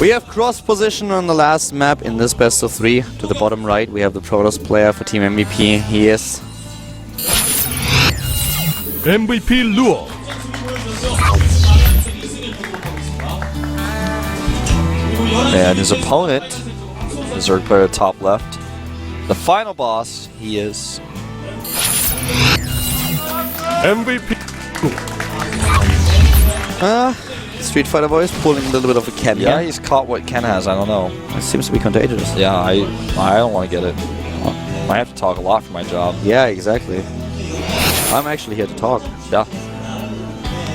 We have cross position on the last map in this best of 3. To the bottom right, we have the Protoss player for Team MVP. He is MVP Lure. And his opponent, the Zerg player top left. The final boss, he is MVP. Street Fighter voice pulling a little bit of a Ken. Yeah, he's caught what Ken has. I don't know. It seems to be contagious. Yeah, I don't want to get it. I have to talk a lot for my job. Yeah, exactly. I'm actually here to talk. Yeah.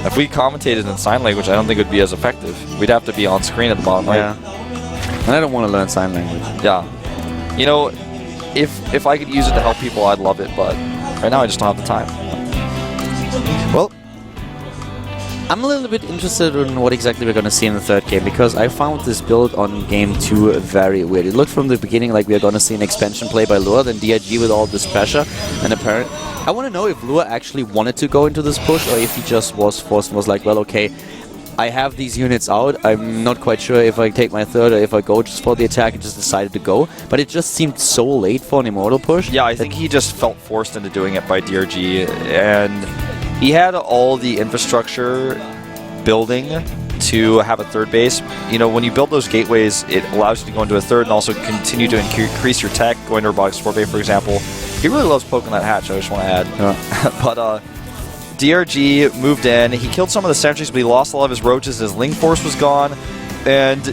If we commentated in sign language, I don't think it would be as effective. We'd have to be on screen at the bottom right. Yeah. And I don't want to learn sign language. Yeah. You know, if I could use it to help people, I'd love it, but right now I just don't have the time. Well, I'm a little bit interested in what exactly we're going to see in the third game, because I found this build on game 2 very weird. It looked from the beginning like we are going to see an expansion play by Lure, then DRG with all this pressure, and apparently I want to know if Lure actually wanted to go into this push, or if he just was forced and was like, well, okay, I have these units out, I'm not quite sure if I take my third or if I go just for the attack, and just decided to go. But it just seemed so late for an Immortal push. Yeah, I think he just felt forced into doing it by DRG, and he had all the infrastructure building to have a third base. You know, when you build those gateways, it allows you to go into a third and also continue to increase your tech, going to Robotics 4 Bay, for example. He really loves poking that hatch, I just want to add. Yeah. But DRG moved in, he killed some of the sentries, but he lost a lot of his roaches, his Ling Force was gone, and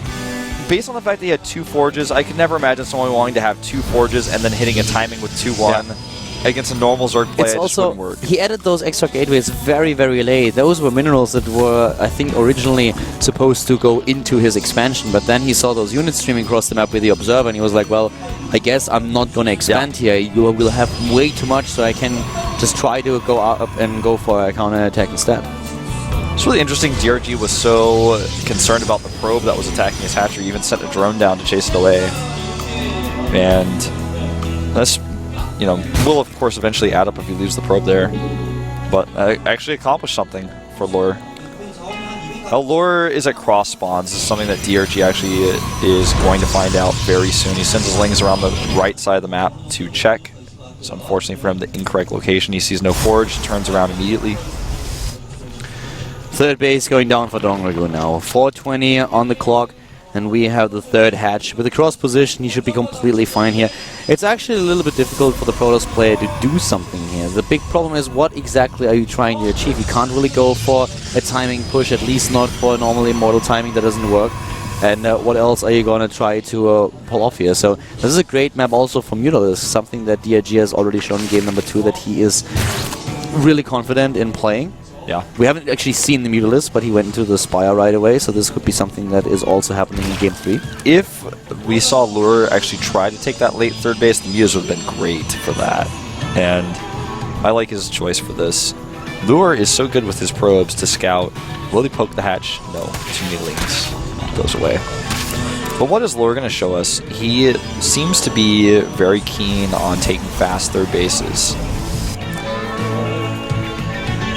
based on the fact that he had 2 forges, I could never imagine someone wanting to have 2 forges and then hitting a timing with 2-1. Yeah. Against a normal Zerg play, it just wouldn't work. He added those extra gateways very, very late. Those were minerals that were, I think, originally supposed to go into his expansion, but then he saw those units streaming across the map with the Observer, and he was like, well, I guess I'm not going to expand here. You will have way too much, so I can just try to go up and go for a counter-attack instead. It's really interesting. DRG was so concerned about the probe that was attacking his hatchery, he even sent a drone down to chase it away. And that's, you know, will of course eventually add up if he leaves the probe there. But actually accomplished something for Lure. Lure is at cross spawns. This is something that DRG actually is going to find out very soon. He sends his Lings around the right side of the map to check. So unfortunately for him, the incorrect location. He sees no forge, turns around immediately. Third base going down for DongRaeGu now. 4:20 on the clock. And we have the third hatch. With the cross position, he should be completely fine here. It's actually a little bit difficult for the Protoss player to do something here. The big problem is, what exactly are you trying to achieve? You can't really go for a timing push, at least not for a normal Immortal timing, that doesn't work. And what else are you going to try to pull off here? So this is a great map also for Mutalisk, something that DRG has already shown in game number 2 that he is really confident in playing. Yeah. We haven't actually seen the Mutalisk, but he went into the Spire right away, so this could be something that is also happening in Game 3. If we saw Lure actually try to take that late third base, the Mutas would have been great for that. And I like his choice for this. Lure is so good with his probes to scout. Will he poke the hatch? No. Too many Lings. Goes away. But what is Lure going to show us? He seems to be very keen on taking fast third bases.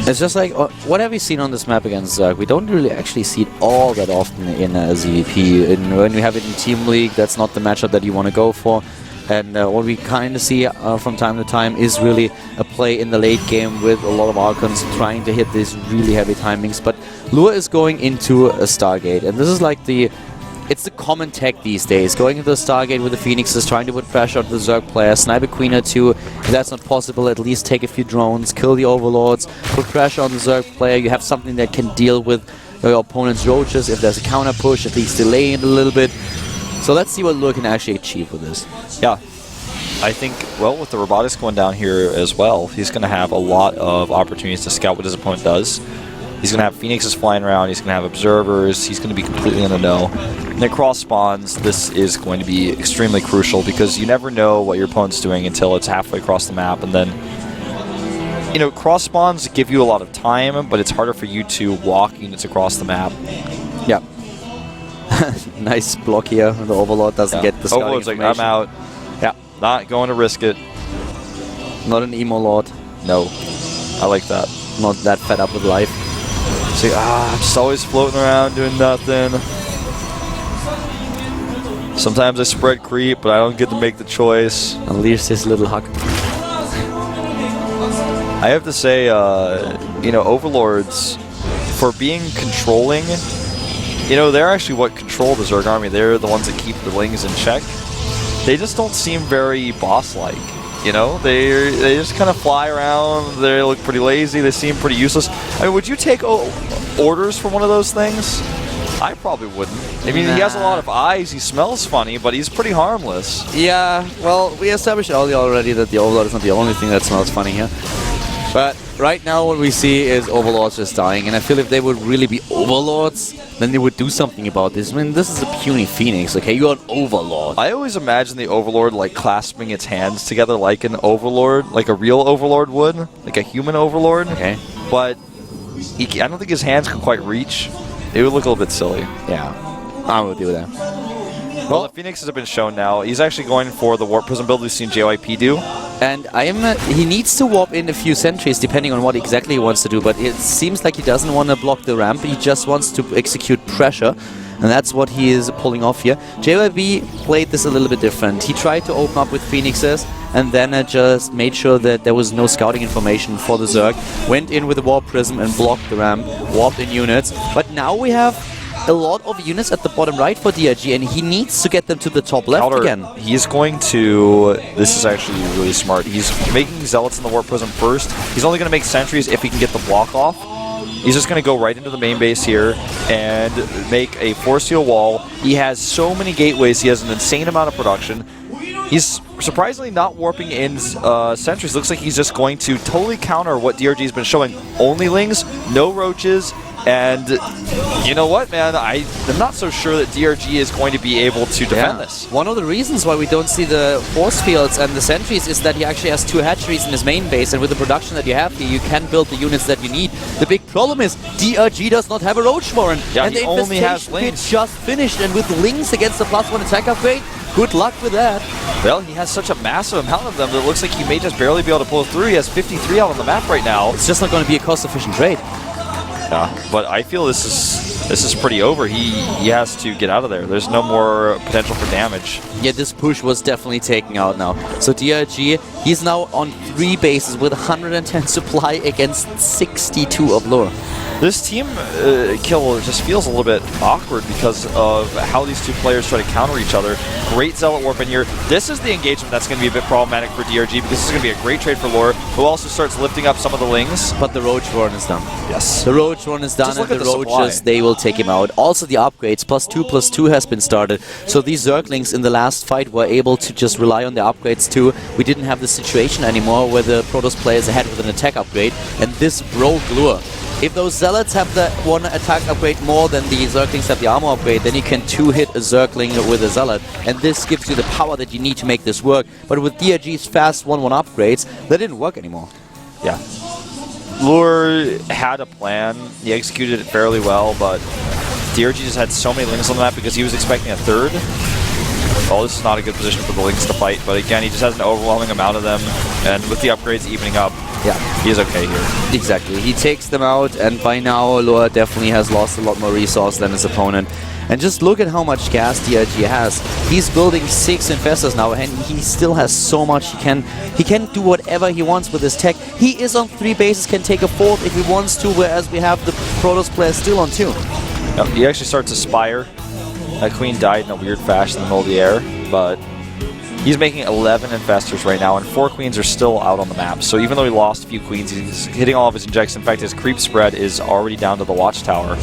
It's just like, what have we seen on this map against Zerg? We don't really actually see it all that often in ZVP. When we have it in Team League, that's not the matchup that you want to go for. And what we kind of see from time to time is really a play in the late game with a lot of Archons trying to hit these really heavy timings. But Lure is going into a Stargate, and this is like it's the common tech these days. Going into the Stargate with the Phoenixes, trying to put pressure on the Zerg player, snipe a Queen or 2. If that's not possible, at least take a few drones, kill the Overlords, put pressure on the Zerg player. You have something that can deal with your opponent's roaches. If there's a counter push, at least delay it a little bit. So let's see what Lure can actually achieve with this. Yeah. I think, well, with the robotics going down here as well, he's going to have a lot of opportunities to scout what his opponent does. He's going to have Phoenixes flying around, he's going to have observers, he's going to be completely in the know. And at cross spawns, this is going to be extremely crucial because you never know what your opponent's doing until it's halfway across the map. And then, you know, cross spawns give you a lot of time, but it's harder for you to walk units across the map. Yeah. Nice block here. The Overlord doesn't get the scouting Overlord's like, information. I'm out. Yeah. Not going to risk it. Not an emo lord. No. I like that. Not that fed up with life. So, just always floating around doing nothing. Sometimes I spread creep, but I don't get to make the choice. Unleash this little hug. I have to say, you know, Overlords, for being controlling, you know, they're actually what control the Zerg army. They're the ones that keep the Lings in check. They just don't seem very boss-like, you know? They just kind of fly around. They look pretty lazy. They seem pretty useless. I mean, would you take orders from one of those things? I probably wouldn't. I mean, he has a lot of eyes. He smells funny, but he's pretty harmless. Yeah, well, we established earlier already that the Overlord is not the only thing that smells funny here. But right now what we see is Overlords just dying, and I feel if they would really be Overlords, then they would do something about this. I mean, this is a puny Phoenix, okay? You're an Overlord. I always imagine the Overlord like clasping its hands together like an Overlord, like a real Overlord would, like a human Overlord. Okay. But I don't think his hands could quite reach. It would look a little bit silly. Yeah, I would do that. Well, the Phoenixes have been shown now. He's actually going for the Warp Prism build we've seen JYP do. And he needs to warp in a few sentries depending on what exactly he wants to do, but it seems like he doesn't want to block the ramp, he just wants to execute pressure, and that's what he is pulling off here. JYP played this a little bit different. He tried to open up with Phoenixes, and then just made sure that there was no scouting information for the Zerg, went in with the Warp Prism and blocked the ramp, warped in units, but now we have a lot of units at the bottom right for DRG, and he needs to get them to the top left again. He's going to... This is actually really smart. He's making Zealots in the Warp Prism first. He's only going to make sentries if he can get the block off. He's just going to go right into the main base here and make a Force Seal wall. He has so many gateways. He has an insane amount of production. He's surprisingly not warping in sentries. Looks like he's just going to totally counter what DRG has been showing. Only Lings, no Roaches, and you know what, man? I'm not so sure that DRG is going to be able to defend this. One of the reasons why we don't see the force fields and the sentries is that he actually has 2 hatcheries in his main base, and with the production that you have here, you can build the units that you need. The big problem is DRG does not have a Roach Warren, and the only has infestation Lings. pit just finished, and with Lings against the +1 attack upgrade, good luck with that. Well, he has such a massive amount of them that it looks like he may just barely be able to pull through. He has 53 out on the map right now. It's just not going to be a cost-efficient trade. Yeah, but I feel this is pretty over. He has to get out of there. There's no more potential for damage. Yeah, this push was definitely taken out now. So DRG, he's now on 3 bases with 110 supply against 62 of lore. This team kill just feels a little bit awkward because of how these two players try to counter each other. Great Zealot Warp in here. This is the engagement that's going to be a bit problematic for DRG because this is going to be a great trade for lore, who also starts lifting up some of the Lings. But the Roach Warren is done. Yes. The Roach Warren is done, and the Roaches, they will take him out. Also the upgrades, +2/+2 has been started. So these Zerglings in the last fight were able to just rely on the upgrades too. We didn't have the situation anymore where the Protoss players ahead with an attack upgrade, and this broke lure. If those Zealots have the 1 attack upgrade more than the Zerglings have the armor upgrade, then you can 2-hit a Zergling with a Zealot, and this gives you the power that you need to make this work. But with DRG's fast 1/1 upgrades, that didn't work anymore. Yeah. Lure had a plan. He executed it fairly well, but DRG just had so many Lings on the map because he was expecting a 3rd. Oh, this is not a good position for the Lings to fight, but again, he just has an overwhelming amount of them, and with the upgrades evening up, yeah, he is okay here. Exactly. He takes them out, and by now, Lure definitely has lost a lot more resource than his opponent. And just look at how much gas DRG has. He's building 6 Infestors now, and he still has so much. He can do whatever he wants with his tech. He is on 3 bases, can take a 4th if he wants to, whereas we have the Protoss players still on 2. Yep, he actually starts Aspire. That Queen died in a weird fashion in the middle of the air, but he's making 11 Infestors right now, and 4 Queens are still out on the map. So even though he lost a few Queens, he's hitting all of his injects. In fact, his creep spread is already down to the Watchtower.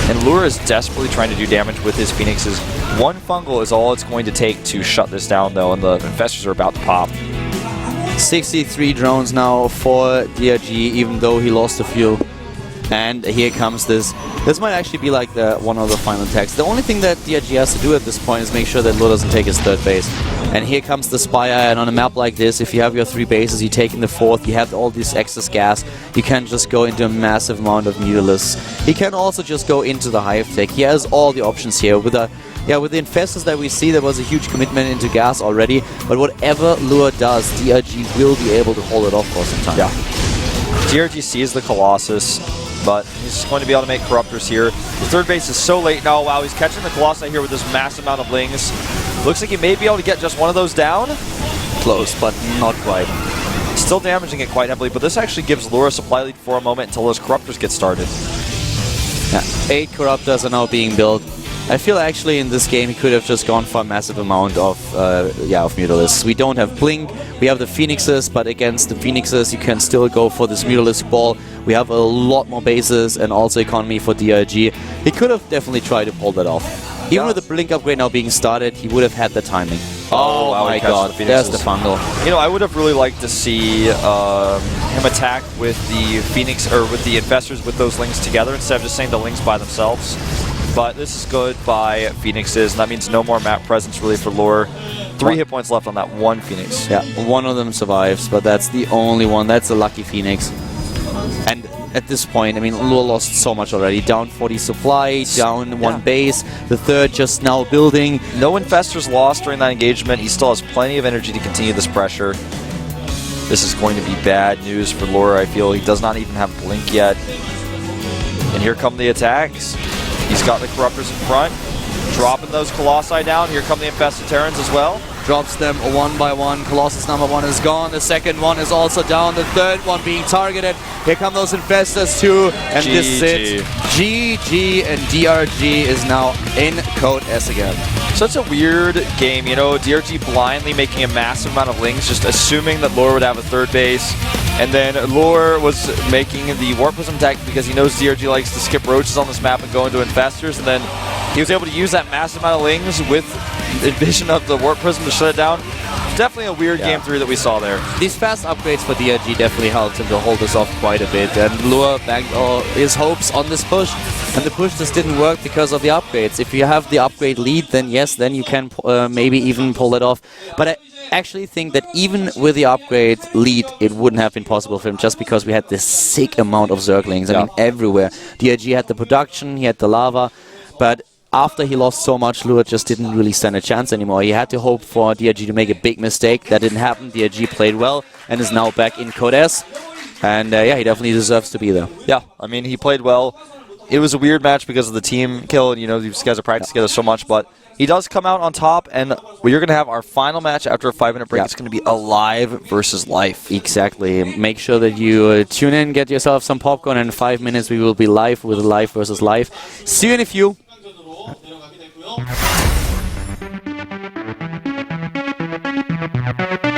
And Lure is desperately trying to do damage with his Phoenixes. 1 Fungal is all it's going to take to shut this down, though, and the Infestors are about to pop. 63 drones now for DRG, even though he lost a few. And here comes this. This might actually be like one of the final attacks. The only thing that DRG has to do at this point is make sure that Lure doesn't take his 3rd base. And here comes the Spire, and on a map like this, if you have your 3 bases, you take in the 4th, you have all this excess gas, you can just go into a massive amount of Needless. He can also just go into the Hive Tech. He has all the options here. With the Infestors that we see, there was a huge commitment into gas already, but whatever Lure does, DRG will be able to hold it off for some time. Yeah. DRG sees the Colossus. but he's going to be able to make Corruptors here. The third base is so late now. Wow, he's catching the Colossi here with this massive amount of Lings. Looks like he may be able to get just one of those down. Close, but not quite. Still damaging it quite heavily, but this actually gives Lure a supply lead for a moment until those Corruptors get started. Yeah, 8 Corruptors are now being built. I feel actually in this game he could have just gone for a massive amount of Mutalisks. We don't have Blink, we have the Phoenixes, but against the Phoenixes you can still go for this Mutalisk ball. We have a lot more bases and also economy for DRG. He could have definitely tried to pull that off. Even with the Blink upgrade now being started, he would have had the timing. Oh wow, my god, there's the fungal. You know, I would have really liked to see him attack with the Phoenix, or with the Infestors with those Lings together instead of just saying the Lings by themselves. But this is good by Phoenixes, and that means no more map presence really for Lure. 3 hit points left on that one Phoenix. Yeah, one of them survives, but that's the only one. That's a lucky Phoenix. And at this point, I mean, Lure lost so much already. Down 40 supply, down 1 base, the third just now building. No Infestors lost during that engagement. He still has plenty of energy to continue this pressure. This is going to be bad news for Lure, I feel. He does not even have Blink yet. And here come the attacks. He's got the Corruptors in front, dropping those Colossi down. Here come the Infested Terrans as well. Drops them one by one. Colossus number 1 is gone. The second one is also down. The third one being targeted. Here come those Infestors too. And this is it. GG, and DRG is now in Code S again. Such a weird game, you know, DRG blindly making a massive amount of Lings, just assuming that Lure would have a third base. And then Lure was making the Warp Prism attack because he knows DRG likes to skip roaches on this map and go into Infestors. And then he was able to use that massive amount of Lings with Envision of the Warp Prism to shut it down. Definitely a weird game 3 that we saw there. These fast upgrades for DRG definitely helped him to hold this off quite a bit. And Lure banked all his hopes on this push. And the push just didn't work because of the upgrades. If you have the upgrade lead, then yes, then you can maybe even pull it off. But I actually think that even with the upgrade lead, it wouldn't have been possible for him just because we had this sick amount of Zerglings. I mean, everywhere. DRG had the production, he had the lava, but after he lost so much, Lure just didn't really stand a chance anymore. He had to hope for DRG to make a big mistake. That didn't happen. DRG played well and is now back in Code S. And yeah, he definitely deserves to be there. Yeah, I mean, he played well. It was a weird match because of the team kill, and you know, these guys have practiced together so much, but he does come out on top, and we're going to have our final match after a 5-minute break. It's going to be Alive versus Life. Exactly. Make sure that you tune in, get yourself some popcorn, and in 5 minutes we will be live with Life versus Life. See you in a few.